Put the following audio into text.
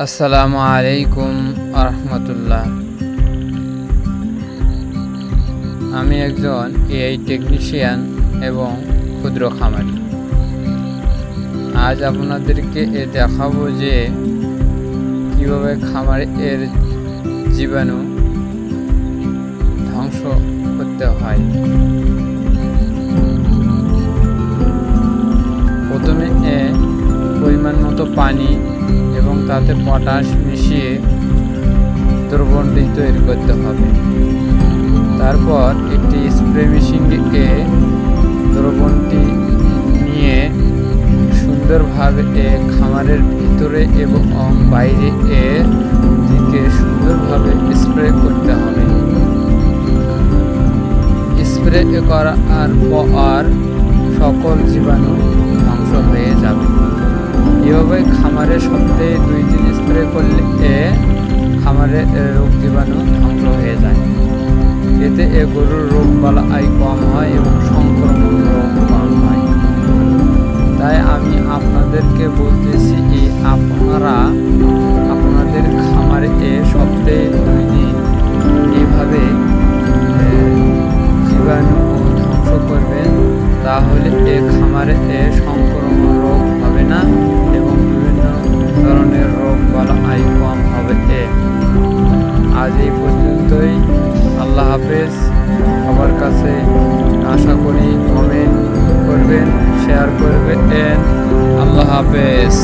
আসসালামু আলাইকুম আরহামতুল্লাহ। আমি একজন এআই টেকনিশিয়ান এবং ক্ষুদ্র খামারি। আজ আপনাদেরকে দেখাবো যে কিভাবে খামারের জীবাণু ধ্বংস করতে হয়। প্রথমে পরিমাণ মতো পানি এবং তাতে পটাশ মিশিয়ে দ্রবণটি তৈরি করতে হবে। তারপর একটি স্প্রে মেশিনকে দ্রবণটি নিয়ে সুন্দরভাবে খামারের ভিতরে এবং বাইরে দিকে সুন্দরভাবে স্প্রে করতে হবে। স্প্রে করার পর সকল জীবাণু ধ্বংস হয়ে যাবে। এভাবে খামারে সপ্তাহে 2-3 স্প্রে করলে খামারে রোগ জীবাণু ধ্বংস হয়ে যায়। এতে গরুর রোগ বালাই কম হয় এবং সংক্রমণ রোগ কম হয়। তাই আমি আপনাদেরকে বলতেছি আপনারা আপনাদের খামারে সপ্তাহে 2 দিন এইভাবে জীবাণু ধ্বংস করবেন। তাহলে খামারে সংক্রমণ রোগ হবে না এবং বিভিন্ন ধরনের রোগ বালাই কম হবে। আজ এই পর্যন্তই। আল্লাহ হাফেজ। সবার কাছে আশা করি কমেন্ট করবেন, শেয়ার করবেন। আল্লাহ হাফেজ।